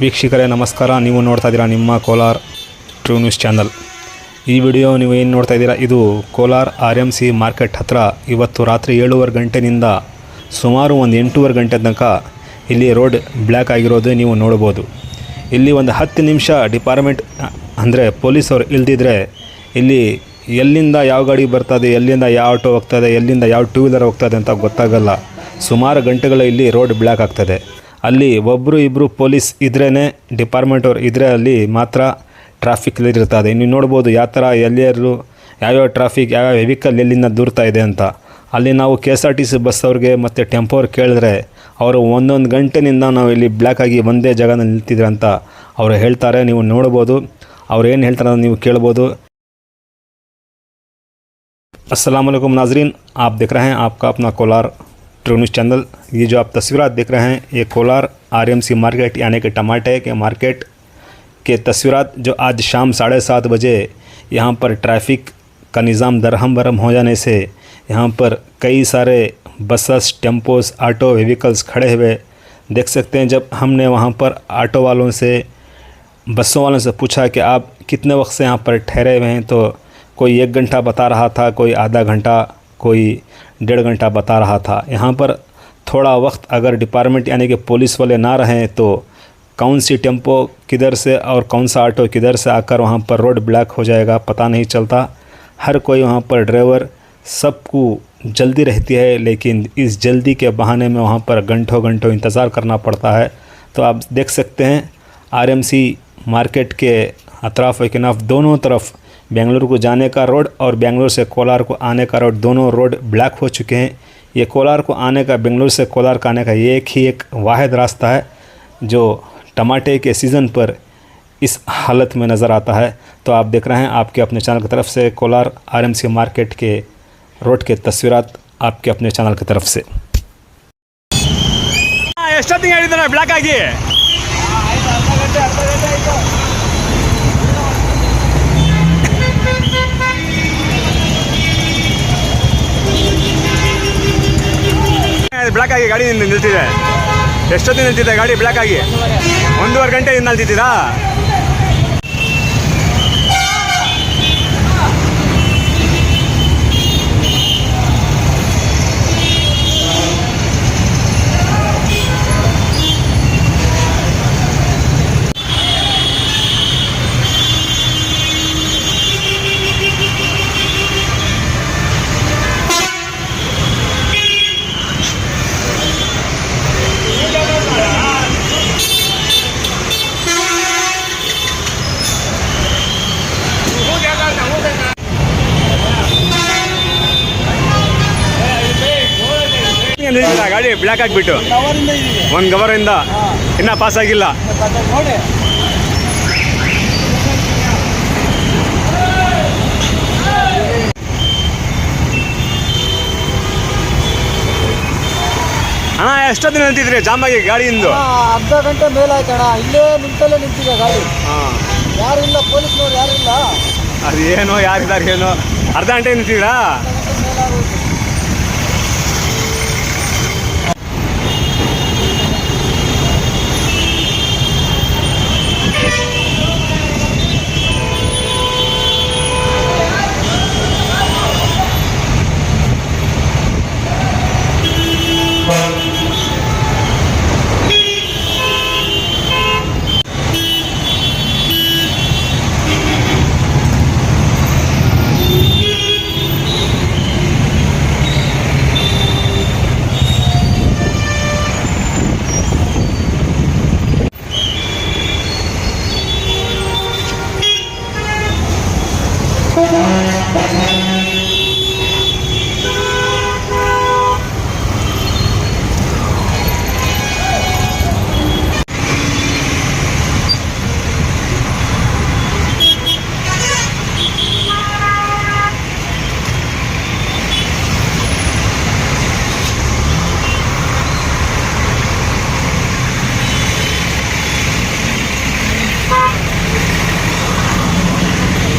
ವೀಕ್ಷಕರೇ ನಮಸ್ಕಾರ. ನೀವು ನೋಡ್ತಾ ಇದ್ದೀರಾ ನಿಮ್ಮ ಕೋಲಾರ್ ಟ್ರೂ ನ್ಯೂಸ್ ಚಾನಲ್. ಈ ವಿಡಿಯೋ ನೀವು ಏನು ನೋಡ್ತಾ ಇದ್ದೀರಾ, ಇದು ಕೋಲಾರ್ RMC ಮಾರ್ಕೆಟ್ ಹತ್ರ ಇವತ್ತು ರಾತ್ರಿ 7:15 ಗಂಟೆಯಿಂದ ಸುಮಾರು ಒಂದು 8:15 ಗಂಟೆ ತನಕ ಇಲ್ಲಿ ರೋಡ್ ಬ್ಲ್ಯಾಕ್ ಆಗಿರೋದು ನೀವು ನೋಡ್ಬೋದು. ಇಲ್ಲಿ ಒಂದು 10 ನಿಮಿಷ ಡಿಪಾರ್ಟ್ಮೆಂಟ್ ಅಂದರೆ ಪೊಲೀಸವ್ರು ಇಲ್ದಿದ್ರೆ ಇಲ್ಲಿ ಎಲ್ಲಿಂದ ಯಾವ ಗಾಡಿ ಬರ್ತದೆ, ಎಲ್ಲಿಂದ ಯಾವ ಆಟೋ ಹೋಗ್ತದೆ, ಎಲ್ಲಿಂದ ಯಾವ ಟೂ ವೀಲರ್ ಹೋಗ್ತದೆ ಅಂತ ಗೊತ್ತಾಗಲ್ಲ. ಸುಮಾರು ಗಂಟೆಗಳ ಇಲ್ಲಿ ರೋಡ್ ಬ್ಲ್ಯಾಕ್ ಆಗ್ತದೆ. ಅಲ್ಲಿ ಒಬ್ಬರು ಇಬ್ಬರು ಪೊಲೀಸ್ ಇದ್ರೇ, ಡಿಪಾರ್ಟ್ಮೆಂಟ್ ಅವ್ರು ಇದ್ದರೆ ಅಲ್ಲಿ ಮಾತ್ರ ಟ್ರಾಫಿಕ್ ಇರ್ತದೆ. ನೀವು ನೋಡ್ಬೋದು ಯಾವ ಥರ ಎಲ್ಲರೂ ಯಾವ್ಯಾವ ಟ್ರಾಫಿಕ್ ಯಾವ್ಯಾವ ವೆಹಿಕಲ್ ಎಲ್ಲಿಂದ ದೂರ್ತಾ ಇದೆ ಅಂತ. ಅಲ್ಲಿ ನಾವು KSRTC ಬಸ್ ಅವ್ರಿಗೆ ಮತ್ತು ಟೆಂಪೋ ಅವ್ರು ಕೇಳಿದ್ರೆ ಅವರು ಒಂದೊಂದು ಗಂಟೆನಿಂದ ನಾವು ಇಲ್ಲಿ ಬ್ಲ್ಯಾಕ್ ಆಗಿ ಒಂದೇ ಜಾಗದಲ್ಲಿ ನಿಲ್ತಿದ್ರೆ ಅಂತ ಅವರು ಹೇಳ್ತಾರೆ. ನೀವು ನೋಡ್ಬೋದು, ಅವ್ರು ಏನು ಹೇಳ್ತಾರೆ ಅಂತ ನೀವು ಕೇಳ್ಬೋದು. अस्सलाम वालेकुम नाजरीन, आप देख रहे हैं आपका अपना कोलार ट्रू न्यूज़ चैनल. ये जो आप तस्वीरात देख रहे हैं ये कोलार RMC मार्केट यानी कि टमाटे के मार्केट के तस्वीरात जो आज शाम 7:30 बजे यहाँ पर ट्रैफिक का निज़ाम दरहम बरहम हो जाने से यहाँ पर कई सारे बसेस, टेम्पोस, ऑटो व्हीकल्स खड़े हुए देख सकते हैं. जब हमने वहाँ पर ऑटो वालों से, बसों वालों से पूछा कि आप कितने वक्त से यहाँ पर ठहरे हुए हैं, तो कोई 1 घंटा बता रहा था, कोई आधा घंटा, कोई 1.5 घंटा बता रहा था. यहाँ पर थोड़ा वक्त अगर डिपार्टमेंट यानी कि पुलिस वाले ना रहें तो कौन सी टेम्पो किधर से और कौन सा ऑटो किधर से आकर वहाँ पर रोड ब्लैक हो जाएगा पता नहीं चलता. हर कोई वहाँ पर ड्राइवर सबको जल्दी रहती है, लेकिन इस जल्दी के बहाने में वहाँ पर घंटों घंटों इंतज़ार करना पड़ता है. तो आप देख सकते हैं RMC मार्केट के अतराफ़ व किनाफ दोनों तरफ बेंगलुरु को जाने का रोड और बेंगलुरु से कोलार को आने का रोड, दोनों रोड ब्लैक हो चुके हैं. ये कोलार को आने का, बेंगलुरु से कोलार का आने का एक वाहिद रास्ता है जो टमाटे के सीज़न पर इस हालत में नज़र आता है. तो आप देख रहे हैं आपके अपने चैनल की तरफ से कोलार RMC मार्केट के रोड के तस्वीरात आपके अपने चैनल की तरफ से. ಎಷ್ಟೊತ್ತಿಗೆ ಹೇಳಿದ್ದಾರೆ ಬ್ಲ್ಯಾಕ್ ಆಗಿ? ಬ್ಲ್ಯಾಕ್ ಆಗಿ ಗಾಡಿ ನಿಲ್ತಿದೆ. ಎಷ್ಟೊತ್ತಿಗೆ ನಿಲ್ತಿದೆ ಗಾಡಿ ಬ್ಲ್ಯಾಕ್ ಆಗಿ? 1.5 ಗಂಟೆ ನಿಲ್ತಿದ್ದೀರಾ? ಗಾಡಿ ಬ್ಲ್ಯಾಕ್ ಆಗಿಬಿಟ್ಟು 1 ಗವರಿಂದ ಇನ್ನೂ ಪಾಸ್ ಆಗಿಲ್ಲ. ಅಣ್ಣ ಎಷ್ಟೊತ್ತಿನ ನಿಂತಿದ್ರಿ ಜಾಮಾಗಿ ಗಾಡಿಯಿಂದ? ಅರ್ಧ ಗಂಟೆ ಮೇಲಾಯ್ತಣ್ಣ. ಇಲ್ಲೇ ನಿಂತಲ್ಲೇ ನಿಂತಿದೆ ಗಾಡಿ. ಯಾರು ಇಲ್ಲ, ಪೊಲೀಸ್ನವ್ರು ಯಾರು ಇಲ್ಲ. ಅದು ಏನೋ ಯಾರಿದ್ದಾರೆ ಏನೋ, ಅರ್ಧ ಗಂಟೆ ನಿಂತಿದ್ದೀರಾ?